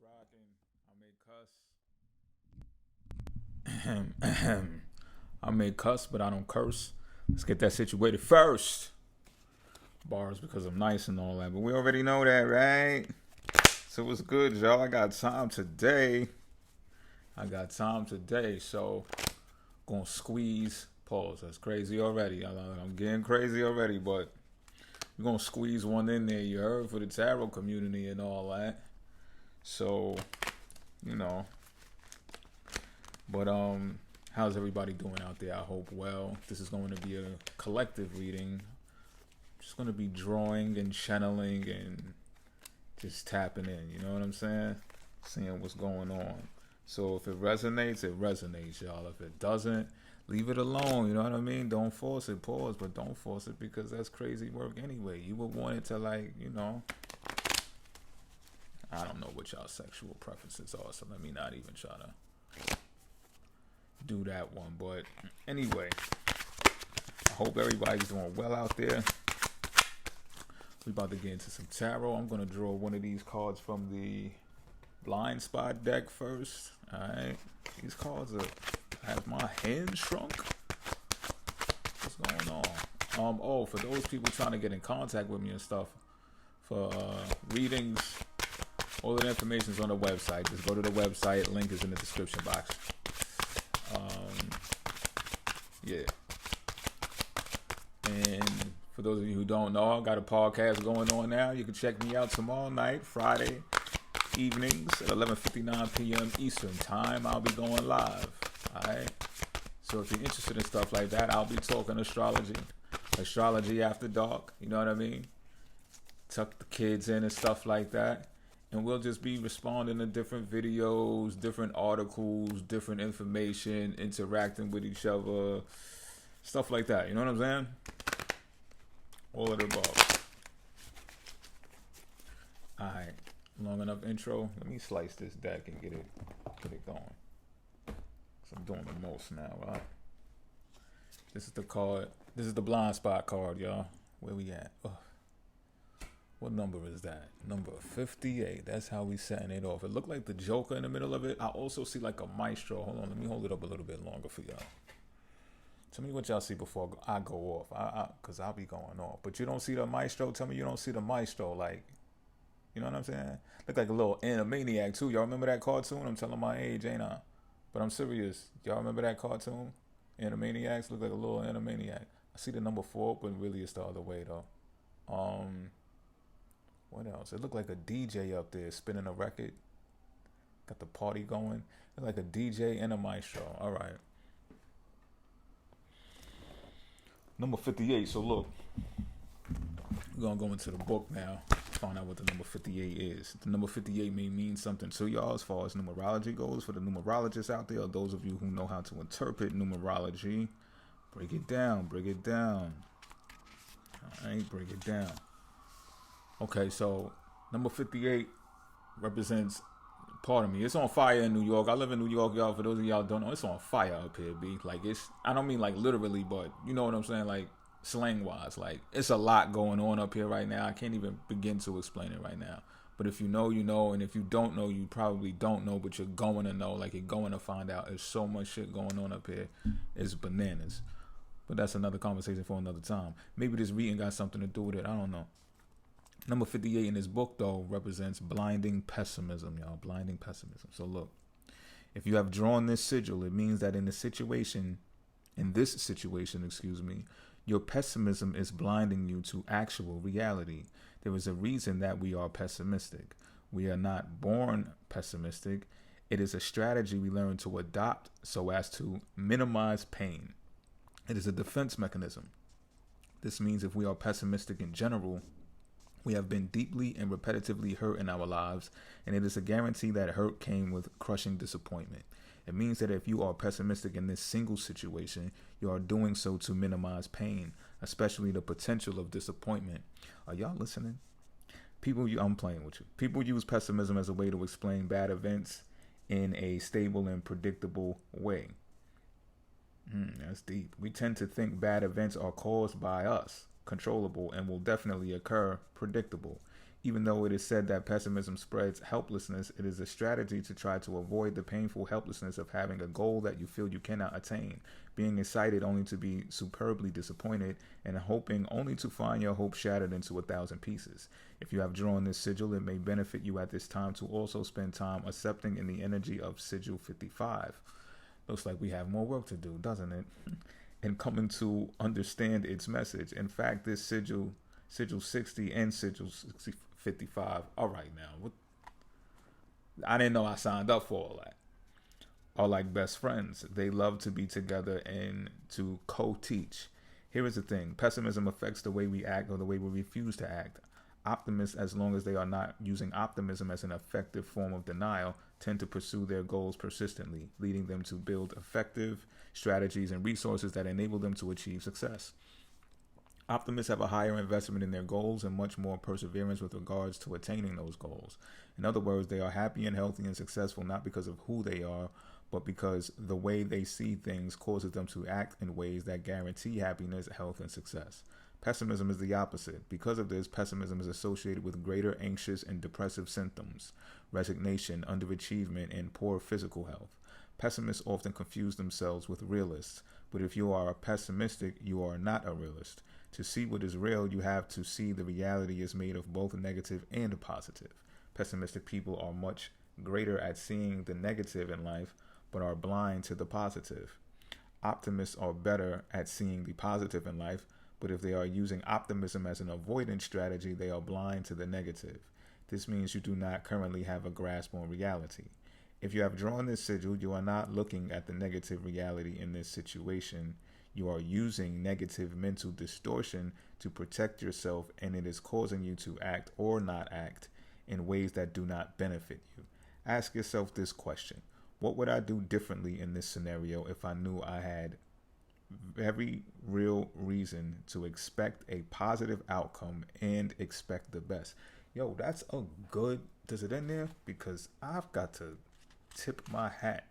Rocking. I may cuss. I may cuss, but I don't curse. Let's get that situated first. Bars because I'm nice and all that, but we already know that, right? So what's good, y'all? I got time today. So gonna squeeze. Pause. That's crazy already. I'm getting crazy already, but we're gonna squeeze one in there. You heard, for the tarot community and all that. So, you know, but how's everybody doing out there? I hope well. This is going to be a collective reading. Just going to be drawing and channeling and just tapping in. You know what I'm saying? Seeing what's going on. So if it resonates, y'all. If it doesn't, leave it alone. You know what I mean? Don't force it. Pause, but don't force it because that's crazy work anyway. You would want it to, like, you know. I don't know what y'all sexual preferences are, so let me not even try to do that one. But anyway, I hope everybody's doing well out there. We about to get into some tarot. I'm going to draw one of these cards from the blind spot deck first. Alright. These cards have my hand shrunk. What's going on? Oh, for those people trying to get in contact with me and stuff for readings, all of the information is on the website. Just go to the website. Link is in the description box. Yeah. And for those of you who don't know, I got a podcast going on now. You can check me out tomorrow night, Friday evenings at 11:59 p.m. Eastern time. I'll be going live. Alright? So if you're interested in stuff like that, I'll be talking astrology after dark. You know what I mean? Tuck the kids in and stuff like that. And we'll just be responding to different videos, different articles, different information, interacting with each other, stuff like that. You know what I'm saying? All of the above. Alright. Long enough intro. Let me slice this deck and get it going. So I'm doing the most now, right? This is the card. This is the blind spot card, y'all. Where we at? Oh. What number is that? Number 58. That's how we setting it off. It looked like the Joker in the middle of it. I also see like a maestro. Hold on, let me hold it up a little bit longer for y'all. Tell me what y'all see before I go off. Cause I'll be going off. But you don't see the maestro? Tell me you don't see the maestro. Like, you know what I'm saying? Look like a little Animaniac too. Y'all remember that cartoon? I'm telling my age, ain't I? But I'm serious. Y'all remember that cartoon? Animaniacs look like a little Animaniac. I see the number 4, but really it's the other way though. What else? It looked like a DJ up there spinning a record. Got the party going. Looked like a DJ and a maestro. All right. Number 58. So look, we're going to go into the book now. Find out what the number 58 is. The number 58 may mean something to y'all as far as numerology goes. For the numerologists out there, or those of you who know how to interpret numerology, break it down. All right, break it down. Okay, so number 58 represents, pardon me, it's on fire in New York. I live in New York, y'all. For those of y'all who don't know, it's on fire up here, B. Like, I don't mean like literally, but you know what I'm saying? Like, slang-wise. Like, it's a lot going on up here right now. I can't even begin to explain it right now. But if you know, you know. And if you don't know, you probably don't know, but you're going to know. Like, you're going to find out. There's so much shit going on up here. It's bananas. But that's another conversation for another time. Maybe this reading got something to do with it. I don't know. Number 58 in this book, though, represents blinding pessimism, y'all. Blinding pessimism. So look, if you have drawn this sigil, it means that in this situation, your pessimism is blinding you to actual reality. There is a reason that we are pessimistic. We are not born pessimistic. It is a strategy we learn to adopt so as to minimize pain. It is a defense mechanism. This means if we are pessimistic in general, we have been deeply and repetitively hurt in our lives, and it is a guarantee that hurt came with crushing disappointment. It means that if you are pessimistic in this single situation, you are doing so to minimize pain, especially the potential of disappointment. Are y'all listening? I'm playing with you. People use pessimism as a way to explain bad events in a stable and predictable way. That's deep. We tend to think bad events are caused by us, controllable, and will definitely occur, predictable. Even though it is said that pessimism spreads helplessness, it is a strategy to try to avoid the painful helplessness of having a goal that you feel you cannot attain, being excited only to be superbly disappointed, and hoping only to find your hope shattered into 1,000 pieces. If you have drawn this sigil, it may benefit you at this time to also spend time accepting in the energy of sigil 55. Looks like we have more work to do, doesn't it? And coming to understand its message. In fact, this sigil 60 and sigil 55. All right, now, I didn't know I signed up for all that. Are like best friends. They love to be together and to co-teach. Here is the thing. Pessimism affects the way we act or the way we refuse to act. Optimists, as long as they are not using optimism as an effective form of denial, tend to pursue their goals persistently, leading them to build effective strategies and resources that enable them to achieve success. Optimists have a higher investment in their goals and much more perseverance with regards to attaining those goals. In other words, they are happy and healthy and successful not because of who they are, but because the way they see things causes them to act in ways that guarantee happiness, health, and success. Pessimism is the opposite. Because of this, pessimism is associated with greater anxious and depressive symptoms, resignation, underachievement, and poor physical health. Pessimists often confuse themselves with realists, but if you are pessimistic, you are not a realist. To see what is real, you have to see the reality is made of both negative and positive. Pessimistic people are much greater at seeing the negative in life, but are blind to the positive. Optimists are better at seeing the positive in life, but if they are using optimism as an avoidance strategy, they are blind to the negative. This means you do not currently have a grasp on reality. If you have drawn this sigil, you are not looking at the negative reality in this situation. You are using negative mental distortion to protect yourself, and it is causing you to act or not act in ways that do not benefit you. Ask yourself this question. What would I do differently in this scenario if I knew I had very real reason to expect a positive outcome and expect the best? Yo, that's a good, does it end there? Because I've got to tip my hat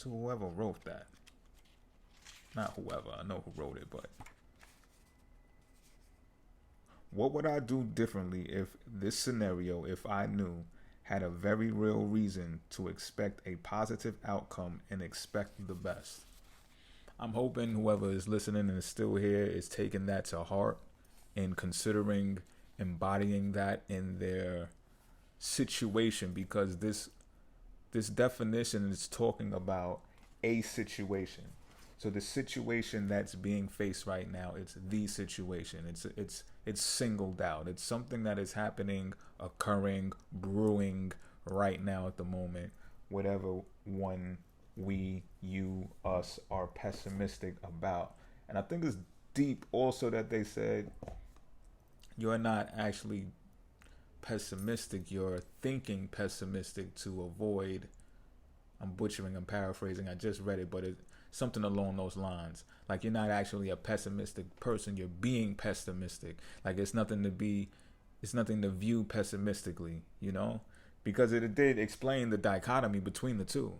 to whoever wrote that. Not whoever, I know who wrote it, but what would I do differently if this scenario, if I knew, had a very real reason to expect a positive outcome and expect the best? I'm hoping whoever is listening and is still here is taking that to heart and considering embodying that in their situation, because this definition is talking about a situation. So the situation that's being faced right now, it's the situation. It's singled out. It's something that is happening, occurring, brewing right now at the moment. Whatever one we, you, us are pessimistic about. And I think it's deep also that they said you're not actually pessimistic. You're thinking pessimistic to avoid. I'm butchering, I'm paraphrasing. I just read it, but it's something along those lines. Like you're not actually a pessimistic person. You're being pessimistic. Like it's nothing to view pessimistically, you know, because it did explain the dichotomy between the two.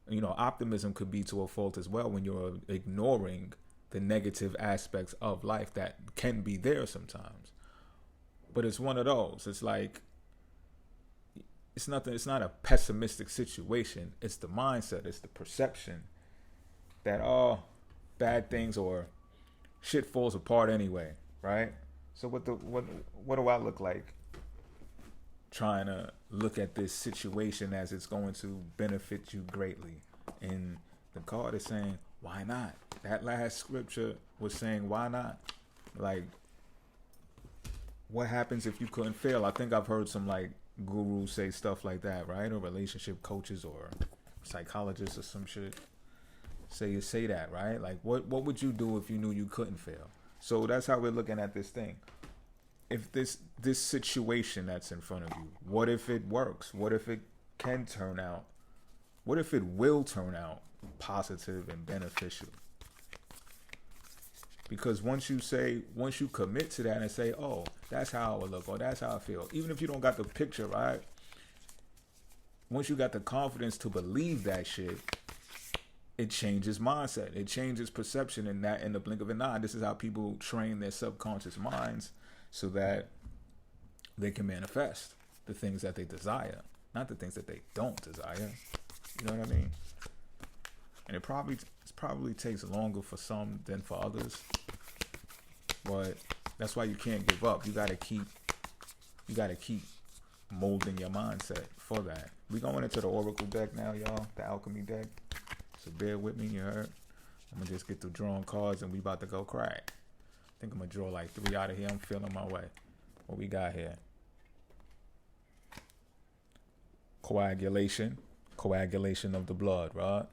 You know, optimism could be to a fault as well when you're ignoring the negative aspects of life that can be there sometimes. But it's one of those. It's like, it's not a pessimistic situation. It's the mindset. It's the perception that bad things or shit falls apart anyway, right? So what do I look like trying to look at this situation as it's going to benefit you greatly? And the card is saying, why not? That last scripture was saying, why not? Like, what happens if you couldn't fail? I think I've heard some like gurus say stuff like that, right? Or relationship coaches or psychologists or some shit say that, right? Like, what would you do if you knew you couldn't fail? So that's how we're looking at this thing. If this situation that's in front of you, what if it works? What if it can turn out? What if it will turn out positive and beneficial? Because once you commit to that and say, oh, that's how I would look, or that's how I feel, even if you don't got the picture, right? Once you got the confidence to believe that shit, it changes mindset. It changes perception in the blink of an eye. This is how people train their subconscious minds so that they can manifest the things that they desire, not the things that they don't desire. You know what I mean? And it probably takes longer for some than for others, but that's why you can't give up. You gotta keep molding your mindset for that. We going into the Oracle deck now, y'all, the Alchemy deck. So bear with me, you heard? I'm gonna just get through drawing cards and we about to go crack. I think I'm gonna draw like 3 out of here. I'm feeling my way. What we got here? Coagulation of the blood, right?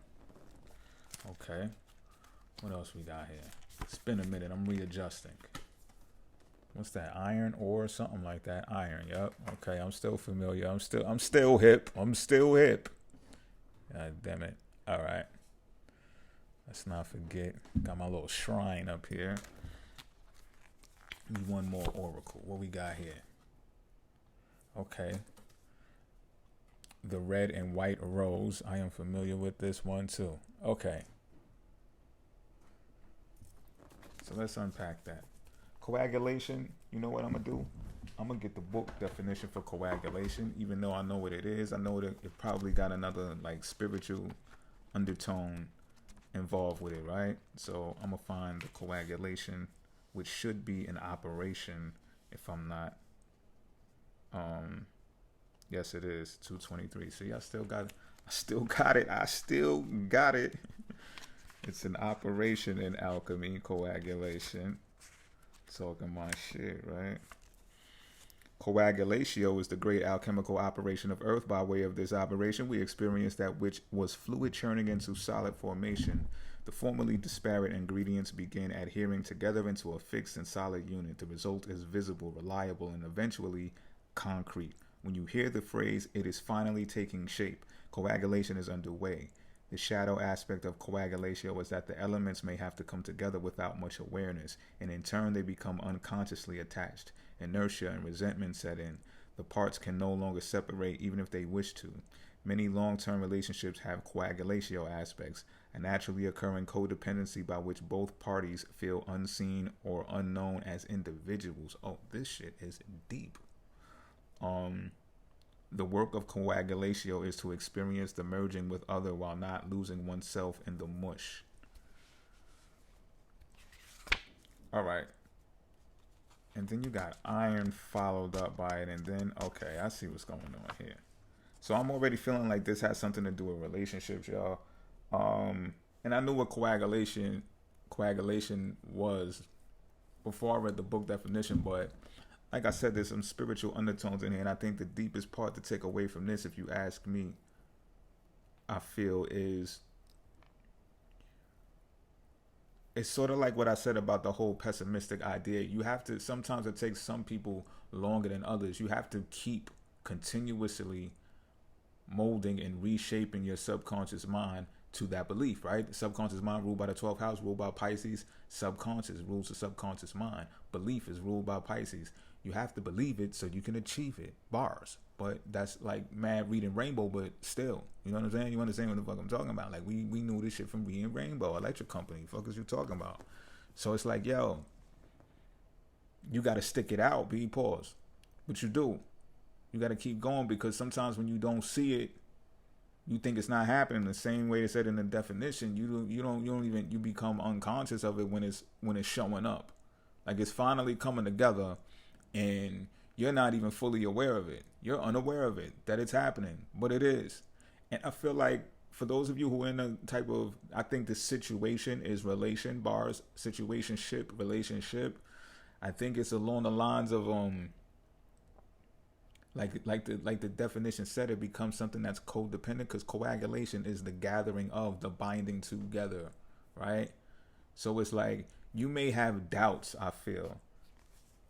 Okay. What else we got here? It's been a minute. I'm readjusting. What's that? Iron ore, something like that. Iron. Yep. Okay. I'm still familiar. I'm still hip. God damn it. All right. Let's not forget. Got my little shrine up here. Need one more oracle. What we got here? Okay. The red and white rose. I am familiar with this one too. Okay. So let's unpack that. Coagulation, you know what I'm going to do? I'm going to get the book definition for coagulation, even though I know what it is. I know that it probably got another like spiritual undertone involved with it, right? So I'm going to find the coagulation, which should be an operation if I'm not. Yes, it is 223. See, I still got it. It's an operation in alchemy, coagulation. Talking my shit, right? Coagulatio is the great alchemical operation of Earth. By way of this operation, we experience that which was fluid churning into solid formation. The formerly disparate ingredients begin adhering together into a fixed and solid unit. The result is visible, reliable, and eventually concrete. When you hear the phrase, it is finally taking shape. Coagulation is underway. The shadow aspect of coagulatio is that the elements may have to come together without much awareness, and in turn they become unconsciously attached. Inertia and resentment set in. The parts can no longer separate even if they wish to. Many long-term relationships have coagulatio aspects, a naturally occurring codependency by which both parties feel unseen or unknown as individuals. Oh, this shit is deep. The work of coagulatio is to experience the merging with other while not losing oneself in the mush. All right. And then you got iron followed up by it. And then, okay, I see what's going on here. So I'm already feeling like this has something to do with relationships, y'all. And I knew what coagulation was before I read the book definition, but like I said, there's some spiritual undertones in here, and I think the deepest part to take away from this, if you ask me, I feel is it's sort of like what I said about the whole pessimistic idea. You have to, sometimes it takes some people longer than others. You have to keep continuously molding and reshaping your subconscious mind to that belief, right? The subconscious mind ruled by the 12th house, ruled by Pisces. Subconscious rules the subconscious mind. Belief is ruled by Pisces. You have to believe it so you can achieve it. Bars. But that's like mad reading Rainbow, but still. You know what I'm saying? You understand what the fuck I'm talking about? Like, we knew this shit from reading Rainbow, Electric Company. Fuck is you talking about? So it's like, yo, you got to stick it out, B. Pause. But you do. You got to keep going, because sometimes when you don't see it, you think it's not happening. The same way it said in the definition, you become unconscious of it when it's showing up. Like, it's finally coming together and you're not even fully aware of it. You're unaware of it, that it's happening, but it is. And I feel like for those of you who are in a type of, I think the situation is relation, bars, situationship, relationship. I think it's along the lines of like the definition said, it becomes something that's codependent, because coagulation is the gathering of, the binding together, right? So it's like you may have doubts, I feel.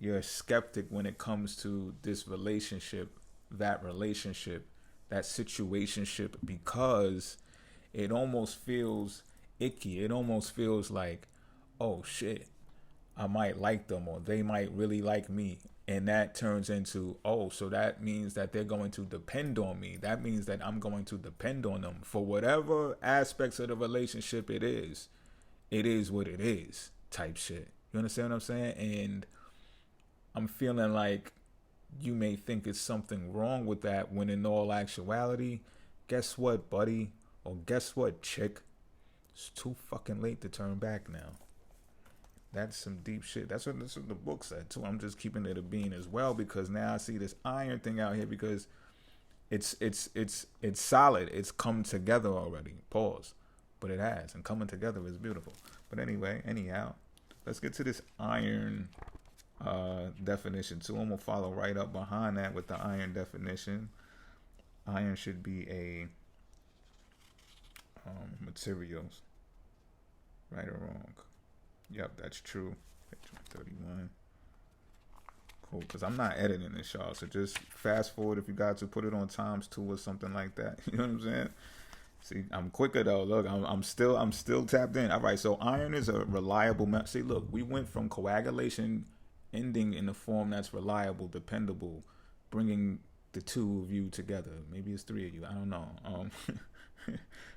You're a skeptic when it comes to this relationship, that situationship, because it almost feels icky. It almost feels like, oh shit, I might like them, or they might really like me. And that turns into, oh, so that means that they're going to depend on me. That means that I'm going to depend on them for whatever aspects of the relationship it is. It is what it is type shit. You understand what I'm saying? And I'm feeling like you may think it's something wrong with that, when in all actuality, guess what, buddy? Or guess what, chick? It's too fucking late to turn back now. That's some deep shit. That's what the book said too. I'm just keeping it a bean as well, because now I see this iron thing out here, because it's solid. It's come together already. Pause. But it has, and coming together is beautiful. But anyway, anyhow, let's get to this iron definition too. I'm gonna follow right up behind that with the iron definition. Iron should be a materials, right or wrong. Yep, that's true. Page 131. Cool, because I'm not editing this, y'all. So just fast forward if you got to, put it on ×2 or something like that. You know what I'm saying? See, I'm quicker though. Look, I'm still tapped in. All right, so iron is a reliable method. See, look, we went from coagulation ending in a form that's reliable, dependable, bringing the two of you together. Maybe it's three of you. I don't know.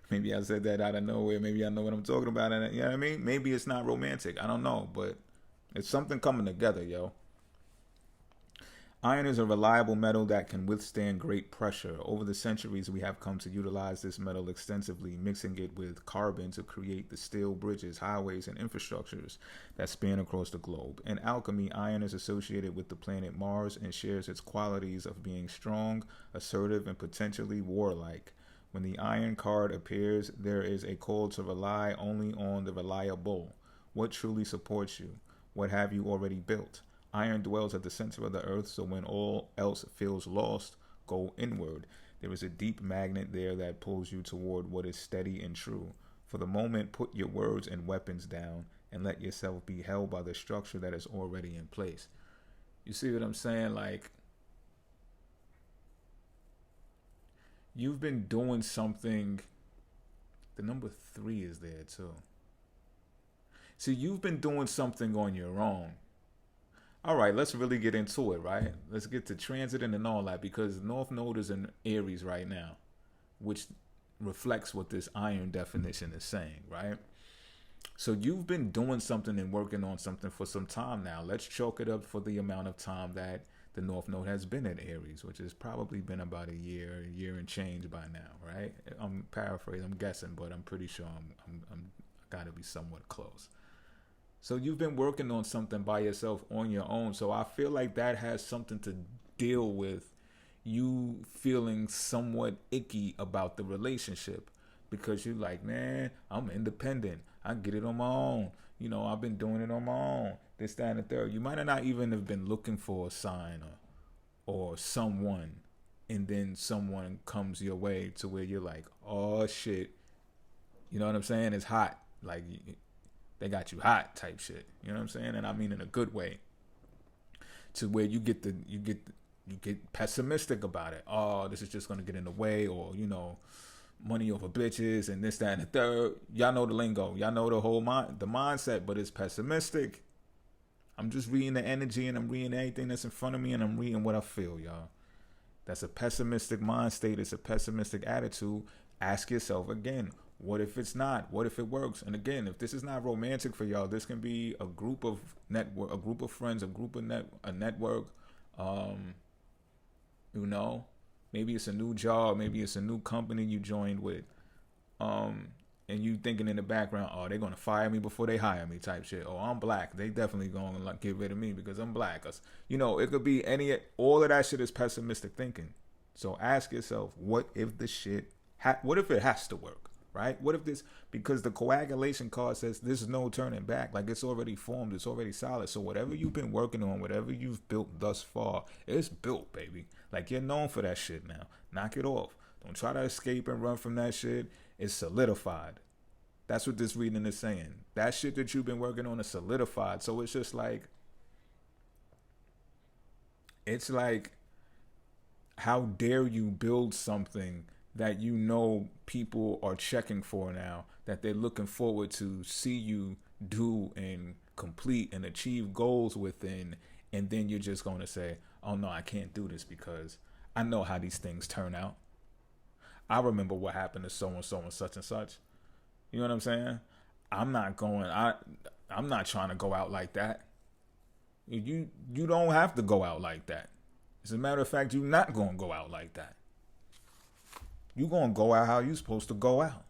Maybe I said that out of nowhere. Maybe I know what I'm talking about. And you know what I mean? Maybe it's not romantic. I don't know, but it's something coming together, yo. Iron is a reliable metal that can withstand great pressure. Over the centuries, we have come to utilize this metal extensively, mixing it with carbon to create the steel bridges, highways, and infrastructures that span across the globe. In alchemy, iron is associated with the planet Mars and shares its qualities of being strong, assertive, and potentially warlike. When the iron card appears, there is a call to rely only on the reliable. What truly supports you? What have you already built? Iron dwells at the center of the earth, so when all else feels lost, go inward. There is a deep magnet there that pulls you toward what is steady and true. For the moment, put your words and weapons down and let yourself be held by the structure that is already in place. You see what I'm saying? Like, you've been doing something. The number 3 is there too. See, you've been doing something on your own. All right, let's really get into it, right? Let's get to transiting and all that, because North Node is in Aries right now, which reflects what this iron definition is saying, right? So you've been doing something and working on something for some time now. Let's chalk it up for the amount of time that the North Node has been in Aries, which has probably been about a year and change by now, right? I'm paraphrasing, I'm guessing, but I'm pretty sure I'm got to be somewhat close. So you've been working on something by yourself on your own. So I feel like that has something to deal with you feeling somewhat icky about the relationship, because you're like, man, I'm independent. I get it on my own. You know, I've been doing it on my own. This, that, and the third. You might not even have been looking for a sign or someone, and then someone comes your way to where you're like, oh shit. You know what I'm saying? It's hot. Like, they got you hot type shit. You know what I'm saying? And I mean in a good way. To where you get pessimistic about it. Oh, this is just gonna get in the way, or you know, money over bitches and this, that, and the third. Y'all know the lingo. Y'all know the whole the mindset, but it's pessimistic. I'm just reading the energy, and I'm reading everything that's in front of me, and I'm reading what I feel, y'all. That's a pessimistic mind state. It's a pessimistic attitude. Ask yourself again, what if it's not? What if it works? And again, if this is not romantic for y'all, this can be a group of network, a group of friends, a network. You know, maybe it's a new job, maybe it's a new company you joined with. And you thinking in the background, oh, they're gonna fire me before they hire me, type shit. Oh, I'm black. They definitely gonna like get rid of me because I'm black. You know, it could be all of that shit is pessimistic thinking. So ask yourself, what if the shit? What if it has to work? Right? What if this, because the coagulation card says there's no turning back. Like, it's already formed. It's already solid. So whatever you've been working on, whatever you've built thus far, it's built, baby. Like, you're known for that shit now. Knock it off. Don't try to escape and run from that shit. It's solidified. That's what this reading is saying. That shit that you've been working on is solidified. So it's just like, how dare you build something that you know people are checking for now, that they're looking forward to see you do and complete and achieve goals within, and then you're just going to say, oh no, I can't do this because I know how these things turn out. I remember what happened to so-and-so and such and such. You know what I'm saying? I'm not trying to go out like that. You don't have to go out like that. As a matter of fact, you're not going to go out like that. You're going to go out how you're supposed to go out.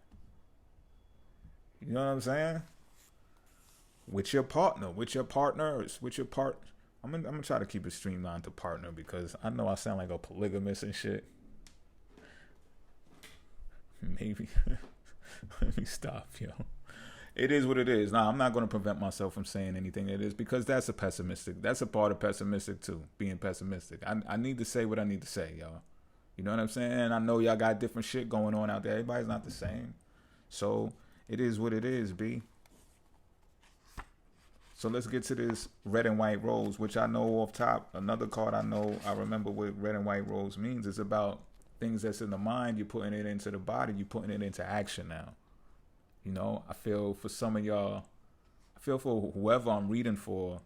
You know what I'm saying? With your partner, with your partners, with your part. I'm gonna try to keep it streamlined to partner because I know I sound like a polygamist and shit. Maybe. Let me stop, yo. It is what it is. Now, I'm not going to prevent myself from saying anything it is because that's a part of pessimistic too, being pessimistic. I need to say what I need to say, y'all. You know what I'm saying? I know y'all got different shit going on out there. Everybody's not the same. So, it is what it is, B. So let's get to this red and white rose, which I know off top. Another card I remember what red and white rose means. It's about things that's in the mind. You're putting it into the body. You're putting it into action now. You know, I feel for some of y'all, I feel for whoever I'm reading for,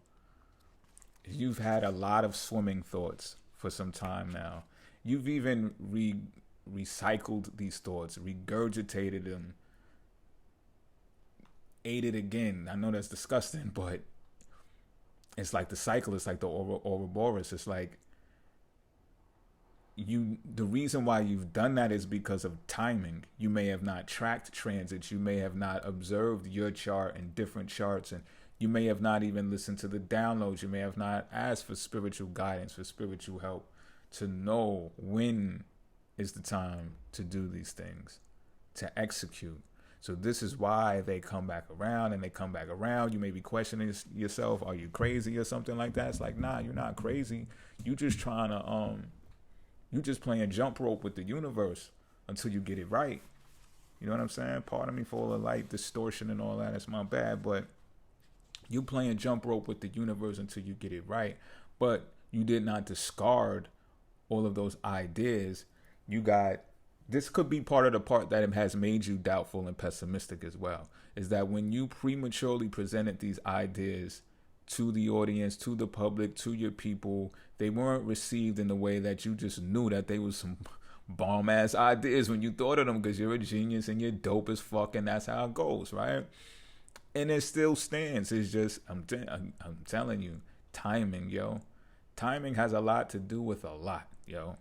you've had a lot of swimming thoughts for some time now. You've even recycled these thoughts, regurgitated them, ate it again. I know that's disgusting, but it's like the cycle. It's like the Ouroboros. It's like the reason why you've done that is because of timing. You may have not tracked transits. You may have not observed your chart and different charts, and you may have not even listened to the downloads. You may have not asked for spiritual guidance, for spiritual help to know when is the time to do these things, to execute. So this is why they come back around and they come back around. You may be questioning yourself. Are you crazy or something like that? It's like, nah, you're not crazy. You just trying to, you just playing jump rope with the universe until you get it right. You know what I'm saying? Pardon me for all the light distortion and all that. That's my bad. But you playing jump rope with the universe until you get it right. But you did not discard all of those ideas. You got, this could be part of the part that has made you doubtful and pessimistic as well, is that when you prematurely presented these ideas to the audience, to the public, to your people, they weren't received in the way that you just knew that they was some bomb ass ideas when you thought of them, because you're a genius and you're dope as fuck, and that's how it goes, right? And it still stands. It's just, I'm telling you, timing, yo. Timing has a lot to do with a lot, yo.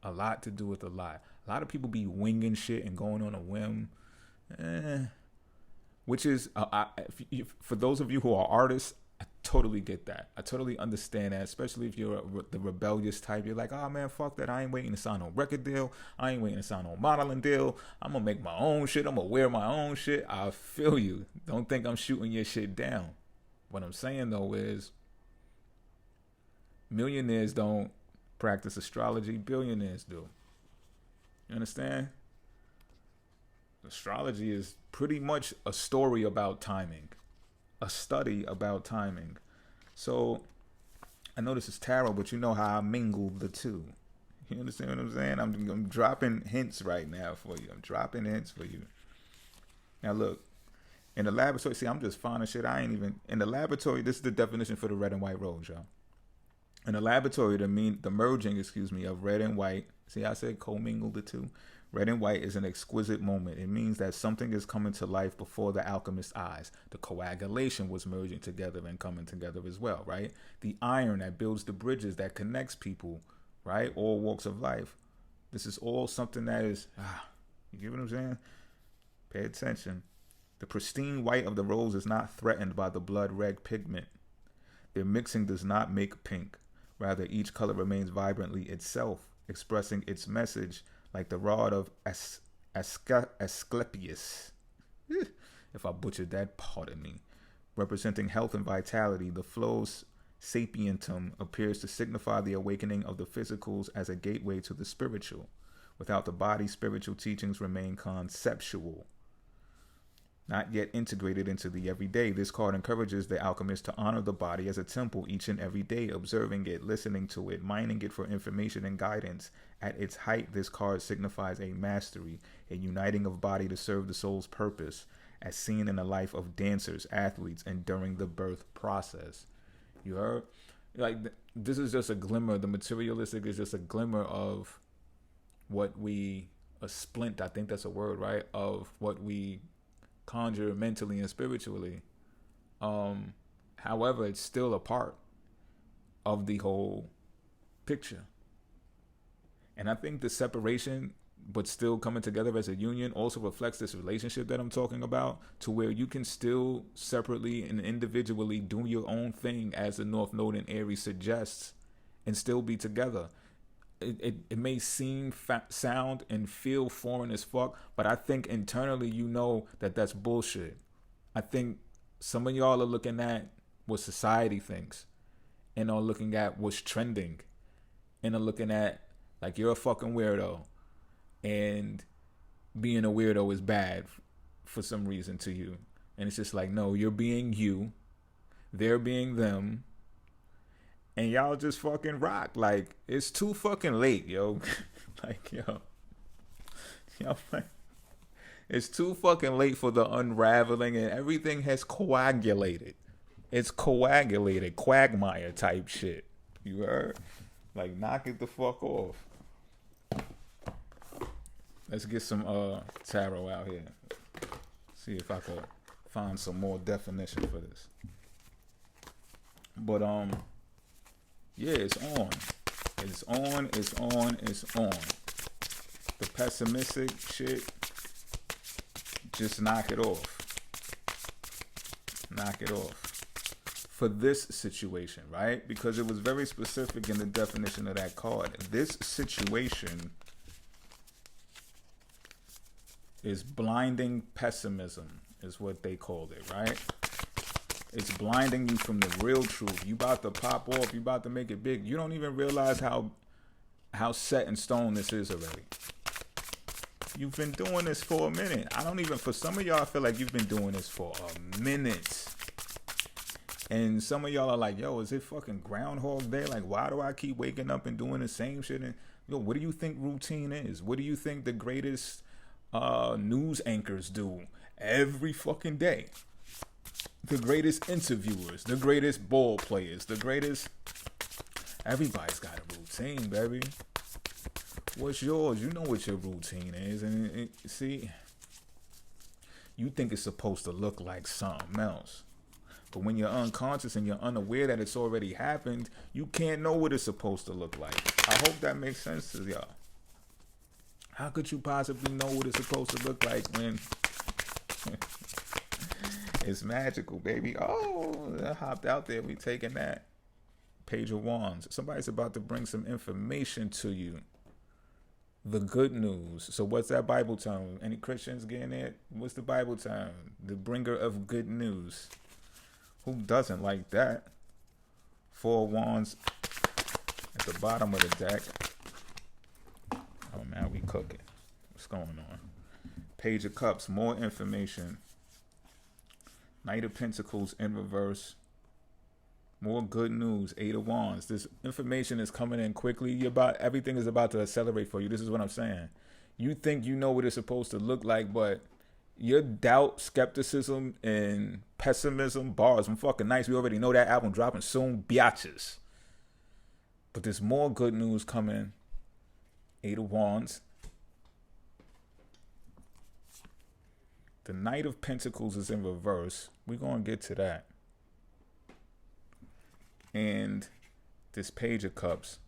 A lot to do with a lot. A lot of people be winging shit and going on a whim, which is, for those of you who are artists, I totally get that. I totally understand that, especially if you're the rebellious type. You're like, oh man, fuck that. I ain't waiting to sign no record deal. I ain't waiting to sign no modeling deal. I'm going to make my own shit. I'm going to wear my own shit. I feel you. Don't think I'm shooting your shit down. What I'm saying though is, millionaires don't practice astrology. Billionaires do. You understand? Astrology is pretty much a story about timing, a study about timing. So I know this is tarot, but you know how I mingle the two. You understand what I'm saying? I'm dropping hints right now for you. I'm dropping hints for you. Now look, in the laboratory, see, I'm just finding shit. I ain't even in the laboratory. This is the definition for the red and white rose, y'all. In the laboratory, the merging, of red and white. See, I said commingle the two. Red and white is an exquisite moment. It means that something is coming to life before the alchemist's eyes. The coagulation was merging together and coming together as well, right? The iron that builds the bridges that connects people, right? All walks of life. This is all something that is, you get what I'm saying? Pay attention. The pristine white of the rose is not threatened by the blood red pigment. Their mixing does not make pink. Rather, each color remains vibrantly itself, expressing its message like the rod of Asclepius. If I butchered that, pardon me. Representing health and vitality, the flows sapientum appears to signify the awakening of the physicals as a gateway to the spiritual. Without the body, spiritual teachings remain conceptual, not yet integrated into the everyday. This card encourages the alchemist to honor the body as a temple each and every day, observing it, listening to it, mining it for information and guidance. At its height, this card signifies a mastery, a uniting of body to serve the soul's purpose, as seen in the life of dancers, athletes, and during the birth process. You heard? Like, this is just a glimmer. The materialistic is just a glimmer of what a splint, I think that's a word, right? Of what we conjure mentally and spiritually. However, it's still a part of the whole picture. And I think the separation, but still coming together as a union, also reflects this relationship that I'm talking about, to where you can still separately and individually do your own thing as the North Node in Aries suggests, and still be together. It may seem, sound, and feel foreign as fuck, but I think internally you know that that's bullshit. I think some of y'all are looking at what society thinks, and are looking at what's trending, and are looking at like you're a fucking weirdo, and being a weirdo is bad for some reason to you. And it's just like, no, you're being you, they're being them, and y'all just fucking rock. Like, it's too fucking late, yo. Like, yo, like, it's too fucking late for the unraveling, and everything has coagulated. It's coagulated, quagmire type shit. You heard? Like, knock it the fuck off. Let's get some tarot out here. See if I could find some more definition for this. But yeah, it's on. It's on, it's on, it's on. The pessimistic shit, just knock it off. Knock it off. For this situation, right? Because it was very specific in the definition of that card. This situation is blinding pessimism, is what they called it, right? It's blinding you from the real truth. You about to pop off, you about to make it big. You don't even realize how set in stone this is already. You've been doing this for a minute. For some of y'all, I feel like you've been doing this for a minute. And some of y'all are like, yo, is it fucking Groundhog Day? Like, why do I keep waking up and doing the same shit? And yo, what do you think routine is? What do you think the greatest news anchors do every fucking day? The greatest interviewers, the greatest ball players, the greatest... Everybody's got a routine, baby. What's yours? You know what your routine is. And see, you think it's supposed to look like something else. But when you're unconscious and you're unaware that it's already happened, you can't know what it's supposed to look like. I hope that makes sense to y'all. How could you possibly know what it's supposed to look like when it's magical, baby? Oh, I hopped out there. We taking that. Page of Wands. Somebody's about to bring some information to you. The good news. So what's that Bible term? Any Christians getting it? What's the Bible term? The bringer of good news. Who doesn't like that? Four of Wands at the bottom of the deck. Oh man, we cooking. What's going on? Page of Cups, more information. Knight of Pentacles in reverse. More good news. Eight of Wands. This information is coming in quickly. Everything is about to accelerate for you. This is what I'm saying. You think you know what it's supposed to look like, but your doubt, skepticism, and pessimism bars. I'm fucking nice. We already know that album dropping soon. Biatches. But there's more good news coming. Eight of Wands. The Knight of Pentacles is in reverse. We're going to get to that. And this Page of Cups.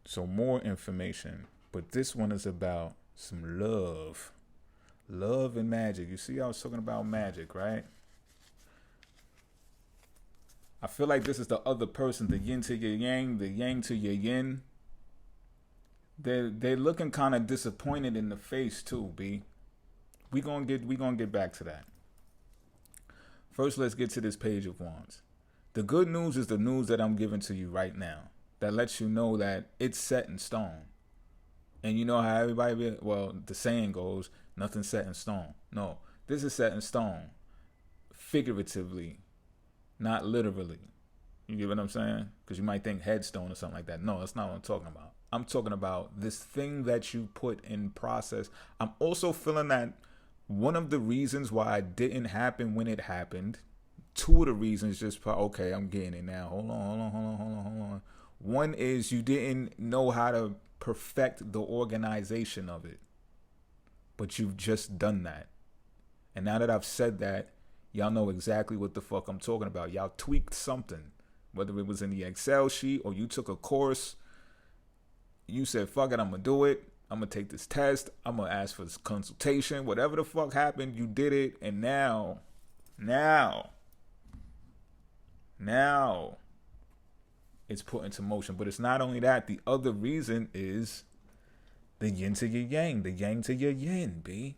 So more information. But this one is about some love. Love and magic. You see, I was talking about magic, right? I feel like this is the other person, the yin to your yang, the yang to your yin. They're looking kind of disappointed in the face too, B. We gonna get back to that. First, let's get to this Page of Wands. The good news is the news that I'm giving to you right now. That lets you know that it's set in stone. And you know how everybody, the saying goes, nothing's set in stone. No, this is set in stone. Figuratively, not literally. You get what I'm saying? Because you might think headstone or something like that. No, that's not what I'm talking about. I'm talking about this thing that you put in process. I'm also feeling that one of the reasons why it didn't happen when it happened, two of the reasons okay, I'm getting it now. Hold on. One is you didn't know how to perfect the organization of it. But you've just done that. And now that I've said that, y'all know exactly what the fuck I'm talking about. Y'all tweaked something. Whether it was in the Excel sheet or you took a course, you said, fuck it, I'm going to do it. I'm going to take this test. I'm going to ask for this consultation. Whatever the fuck happened, you did it. And now, it's put into motion. But it's not only that. The other reason is the yin to your yang, the yang to your yin, B.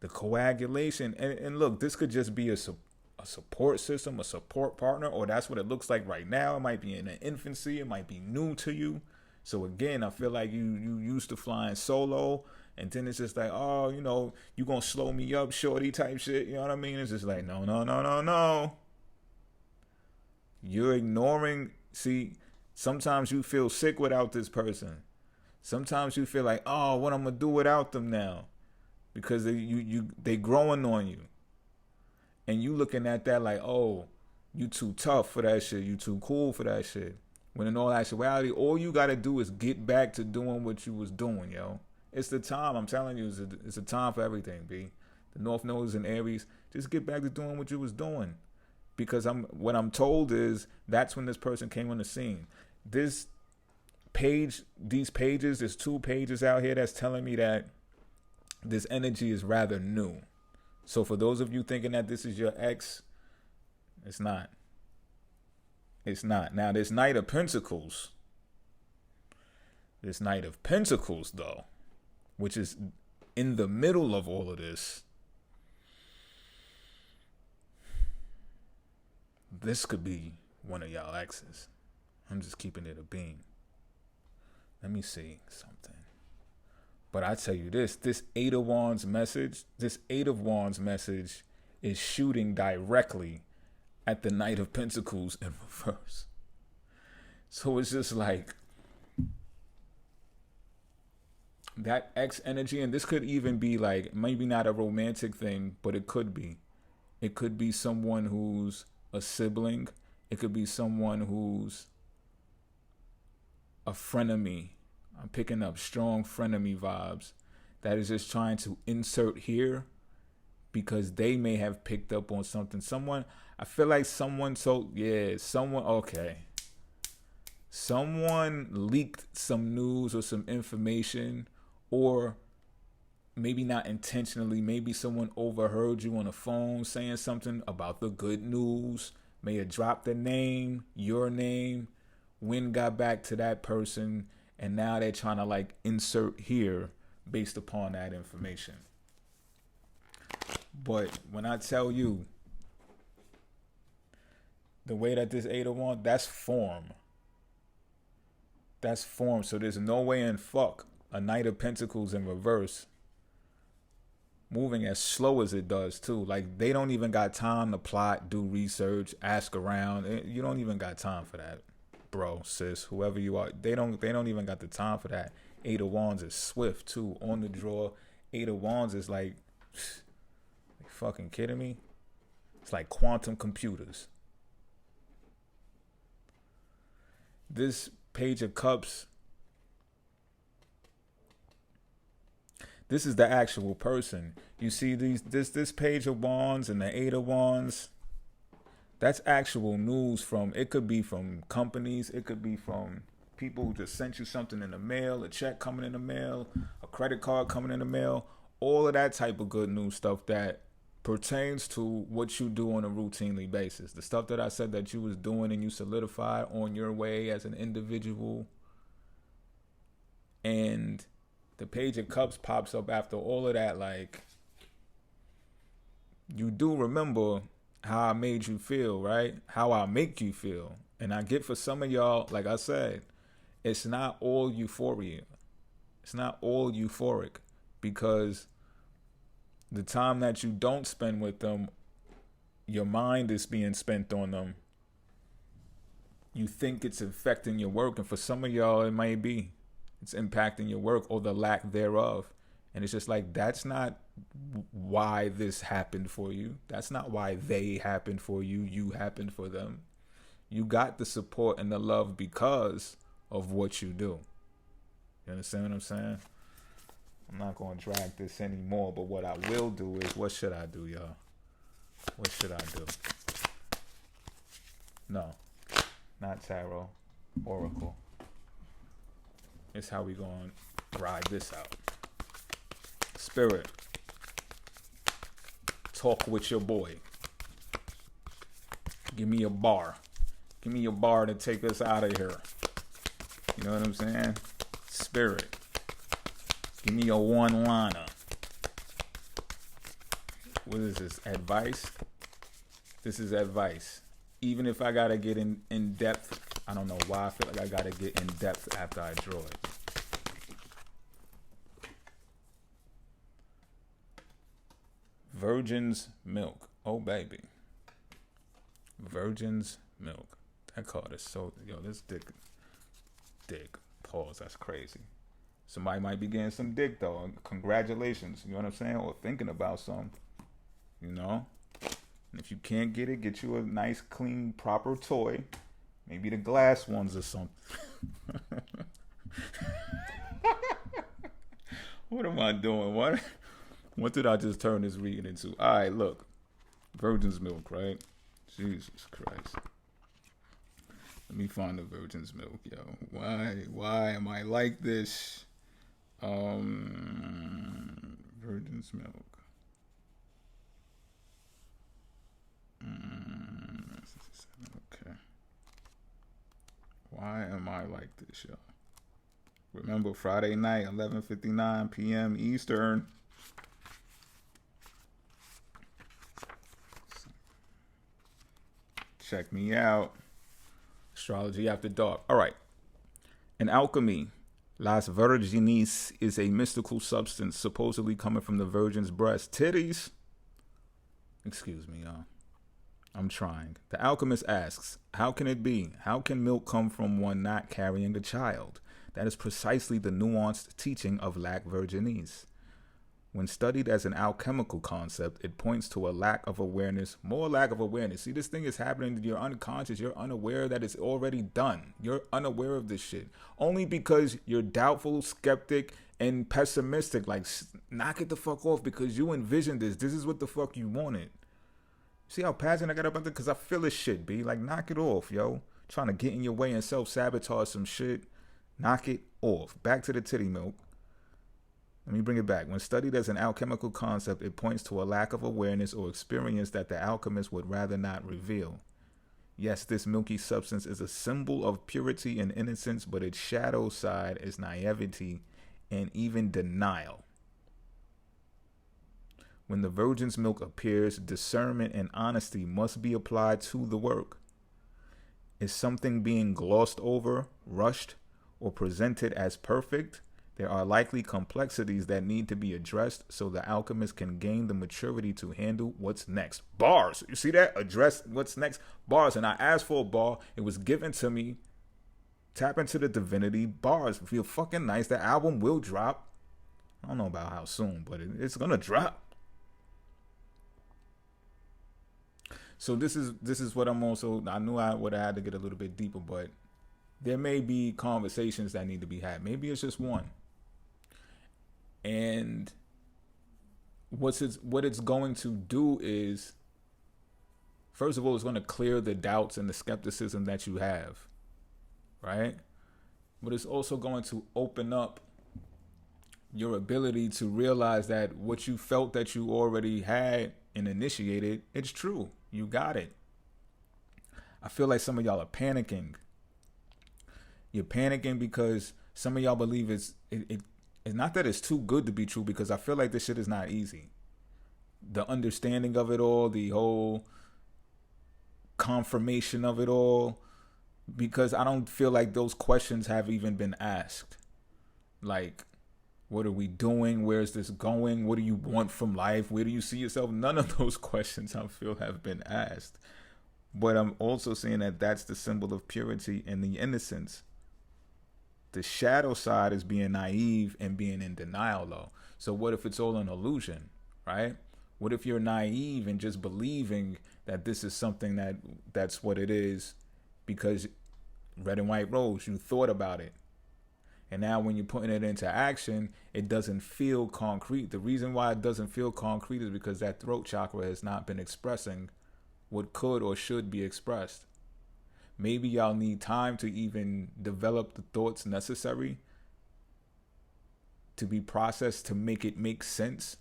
The coagulation. And look, this could just be a support system, a support partner, or that's what it looks like right now. It might be in an infancy. It might be new to you. So again, I feel like you used to flying solo, and then it's just like, oh, you know, you gonna slow me up, shorty type shit. You know what I mean? It's just like, no. You're ignoring. See, sometimes you feel sick without this person. Sometimes you feel like, oh, what I'm gonna do without them now, because they growing on you, and you looking at that like, oh, you too tough for that shit. You too cool for that shit. When in all actuality, all you got to do is get back to doing what you was doing, yo. It's the time. I'm telling you, it's a time for everything, B. The North Nodes and Aries, just get back to doing what you was doing. Because what I'm told is that's when this person came on the scene. These pages, there's 2 pages out here that's telling me that this energy is rather new. So for those of you thinking that this is your ex, it's not. It's not. Now, this Knight of Pentacles, though, which is in the middle of all of this, this could be one of y'all exes. I'm just keeping it a beam. Let me see something. But I tell you this 8 of Wands message is shooting directly at the Knight of Pentacles in reverse. So it's just like that X energy, and this could even be like, maybe not a romantic thing, but it could be. It could be someone who's a sibling. It could be someone who's a frenemy. I'm picking up strong frenemy vibes that is just trying to insert here because they may have picked up on something. I feel like someone leaked some news or some information, or maybe not intentionally. Maybe someone overheard you on the phone saying something about the good news, may have dropped the name, your name, wind got back to that person, and now they're trying to like insert here based upon that information. But when I tell you, the way that this 8 of Wands, that's form. That's form. So there's no way in fuck a Knight of Pentacles in reverse moving as slow as it does too. Like, they don't even got time to plot, do research, ask around. You don't even got time for that, bro, sis, whoever you are. They don't even got the time for that. 8 of Wands is swift too, on the draw. 8 of Wands is like, you fucking kidding me? It's like quantum computers. This Page of Cups, this is the actual person. You see this Page of Wands and the 8 of Wands, that's actual news from, it could be from companies, it could be from people who just sent you something in the mail, a check coming in the mail, a credit card coming in the mail, all of that type of good news stuff that pertains to what you do on a routinely basis. The stuff that I said that you was doing and you solidified on your way as an individual. And the Page of Cups pops up after all of that. Like, you do remember how I made you feel, right? How I make you feel. And I get for some of y'all, like I said, it's not all euphoria. It's not all euphoric, because the time that you don't spend with them, your mind is being spent on them. You think it's affecting your work, and for some of y'all, it may be. It's impacting your work or the lack thereof. And it's just like, that's not why this happened for you. That's not why they happened for you. You happened for them. You got the support and the love because of what you do. You understand what I'm saying? I'm not going to drag this anymore, but what I will do is, what should I do, y'all? What should I do? No, not tarot, oracle. It's how we gonna ride this out. Spirit, talk with your boy. Give me a bar. Give me a bar to take us out of here. You know what I'm saying? Spirit, give me a one-liner. What is this? Advice? This is advice. Even if I gotta get in depth, I don't know why I feel like I gotta get in depth after I draw it. Virgin's milk. Oh baby. Virgin's milk. That card is so, this dick. Pause. That's crazy. Somebody might be getting some dick though. Congratulations. You know what I'm saying? Or thinking about some. You know? And if you can't get it, get you a nice, clean, proper toy. Maybe the glass ones or something. What am I doing? What did I just turn this reading into? All right, look. Virgin's milk, right? Jesus Christ. Let me find the virgin's milk, yo. Why am I like this? Virgin's milk. Okay. Why am I like this, yo? Remember, Friday night, 11:59 p.m. Eastern. Check me out. Astrology After Dark. All right. In alchemy, Las Virginis is a mystical substance supposedly coming from the virgin's breast. Titties. Excuse me, y'all. I'm trying. The alchemist asks, how can it be? How can milk come from one not carrying a child? That is precisely the nuanced teaching of Las Virginis. When studied as an alchemical concept, it points to a lack of awareness, more lack of awareness. See, this thing is happening, you're unconscious, you're unaware that it's already done. You're unaware of this shit. Only because you're doubtful, skeptic, and pessimistic. Like, knock it the fuck off because you envisioned this. This is what the fuck you wanted. See how passionate I got about this? Because I feel this shit, B. Like, knock it off, yo. Trying to get in your way and self-sabotage some shit. Knock it off. Back to the titty milk. Let me bring it back. When studied as an alchemical concept, it points to a lack of awareness or experience that the alchemist would rather not reveal. Yes, this milky substance is a symbol of purity and innocence, but its shadow side is naivety and even denial. When the virgin's milk appears, discernment and honesty must be applied to the work. Is something being glossed over, rushed, or presented as perfect? There are likely complexities that need to be addressed so the alchemist can gain the maturity to handle what's next. Bars. You see that? Address what's next. Bars. And I asked for a bar. It was given to me. Tap into the divinity. Bars. Feel fucking nice. The album will drop. I don't know about how soon, but it's going to drop. So this is what I'm also, I knew I would have had to get a little bit deeper, but there may be conversations that need to be had. Maybe it's just one. And what it's going to do is, first of all, it's going to clear the doubts and the skepticism that you have, right? But it's also going to open up your ability to realize that what you felt that you already had and initiated, it's true. You got it. I feel like some of y'all are panicking. You're panicking because some of y'all believe it's not that it's too good to be true, because I feel like this shit is not easy. The understanding of it all, the whole confirmation of it all, because I don't feel like those questions have even been asked. Like, what are we doing? Where is this going? What do you want from life? Where do you see yourself? None of those questions I feel have been asked. But I'm also saying that that's the symbol of purity and the innocence. The shadow side is being naive and being in denial, though. So what if it's all an illusion, right? What if you're naive and just believing that this is something that's what it is because red and white rose, you thought about it. And now when you're putting it into action, it doesn't feel concrete. The reason why it doesn't feel concrete is because that throat chakra has not been expressing what could or should be expressed. maybe y'all need time to even develop the thoughts necessary to be processed to make it make sense.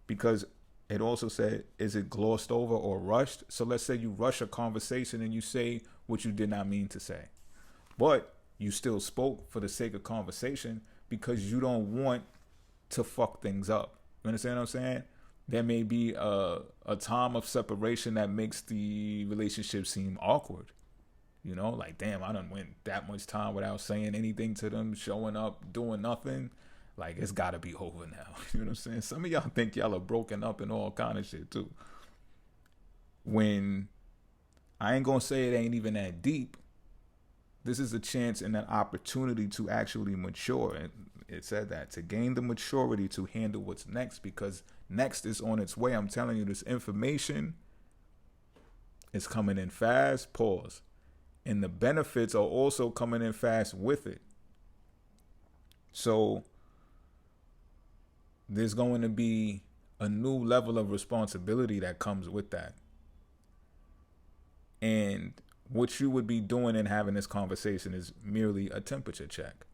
Because it also said, is it glossed over or rushed? So let's say you rush a conversation and you say what you did not mean to say, but you still spoke for the sake of conversation because you don't want to fuck things up. You understand what I'm saying? There may be a time of separation that makes the relationship seem awkward. You know, like, damn, I done went that much time without saying anything to them, showing up, doing nothing. Like, it's got to be over now. You know what I'm saying? Some of y'all think y'all are broken up and all kind of shit, too. When I ain't going to say it ain't even that deep, this is a chance and an opportunity to actually mature. And it said that, to gain the maturity to handle what's next, because next is on its way. I'm telling you, this information is coming in fast. Pause. And the benefits are also coming in fast with it. So there's going to be a new level of responsibility that comes with that. And what you would be doing in having this conversation is merely a temperature check.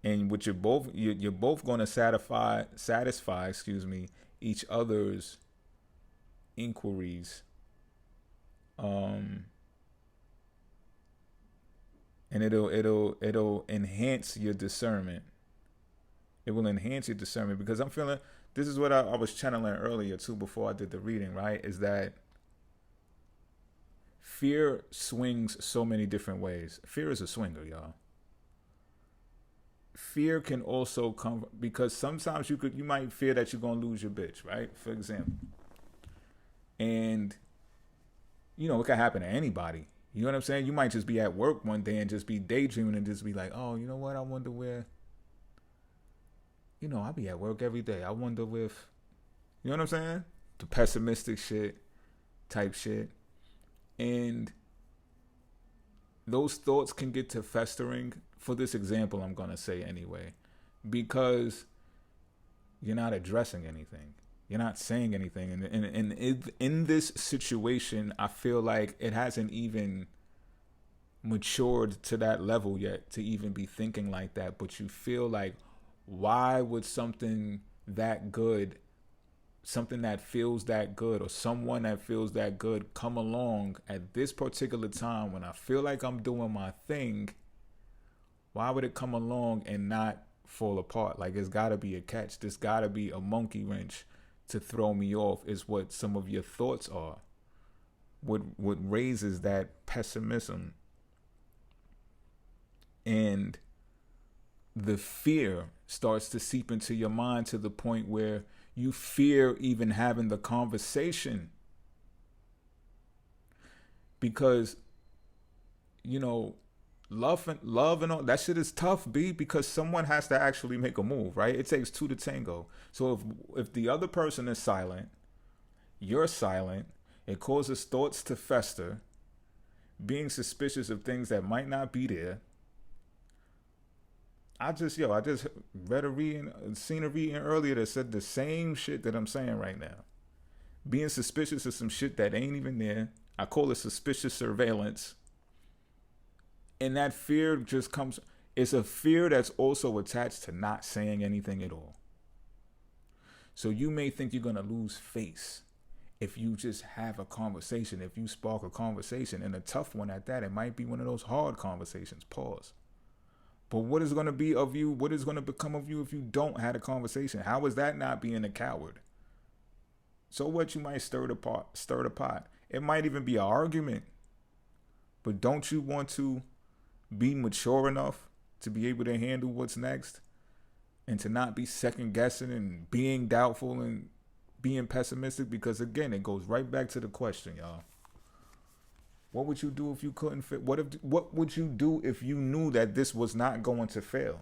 And what you're both going to satisfy, each other's inquiries. And it'll enhance your discernment. It will enhance your discernment, because I'm feeling, this is what I was channeling earlier too before I did the reading, right? Is that fear swings so many different ways. Fear is a swinger, y'all. Fear can also come because sometimes you might fear that you're gonna lose your bitch, right? For example. And you know, it can happen to anybody. You know what I'm saying? You might just be at work one day and just be daydreaming and just be like, oh, you know what? I wonder where, you know, I be at work every day. I wonder if, you know what I'm saying? The pessimistic shit, type shit. And those thoughts can get to festering, for this example, I'm going to say anyway, because you're not addressing anything. You're not saying anything. And in this situation, I feel like it hasn't even matured to that level yet to even be thinking like that. But you feel like, why would something that good, something that feels that good, or someone that feels that good come along at this particular time when I feel like I'm doing my thing? Why would it come along and not fall apart? Like, it's got to be a catch. There's got to be a monkey wrench to throw me off, is what some of your thoughts are. What raises that pessimism. And the fear starts to seep into your mind to the point where you fear even having the conversation. Because, you know, love and all that shit is tough, B, because someone has to actually make a move, right? It takes two to tango. So if the other person is silent, you're silent, it causes thoughts to fester, being suspicious of things that might not be there. I just seen a reading earlier that said the same shit that I'm saying right now. Being suspicious of some shit that ain't even there. I call it suspicious surveillance. And that fear just comes, it's a fear that's also attached to not saying anything at all. So you may think you're going to lose face if you just have a conversation, if you spark a conversation, and a tough one at that. It might be one of those hard conversations. Pause. But what is going to be of you? What is going to become of you if you don't have a conversation? How is that not being a coward? So what? You might stir the pot. It might even be an argument. But don't you want to be mature enough to be able to handle what's next, and to not be second guessing and being doubtful and being pessimistic? Because again, it goes right back to the question, y'all. What would you do if you couldn't fit? What would you do if you knew that this was not going to fail?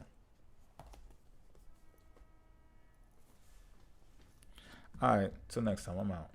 All right, till next time, I'm out.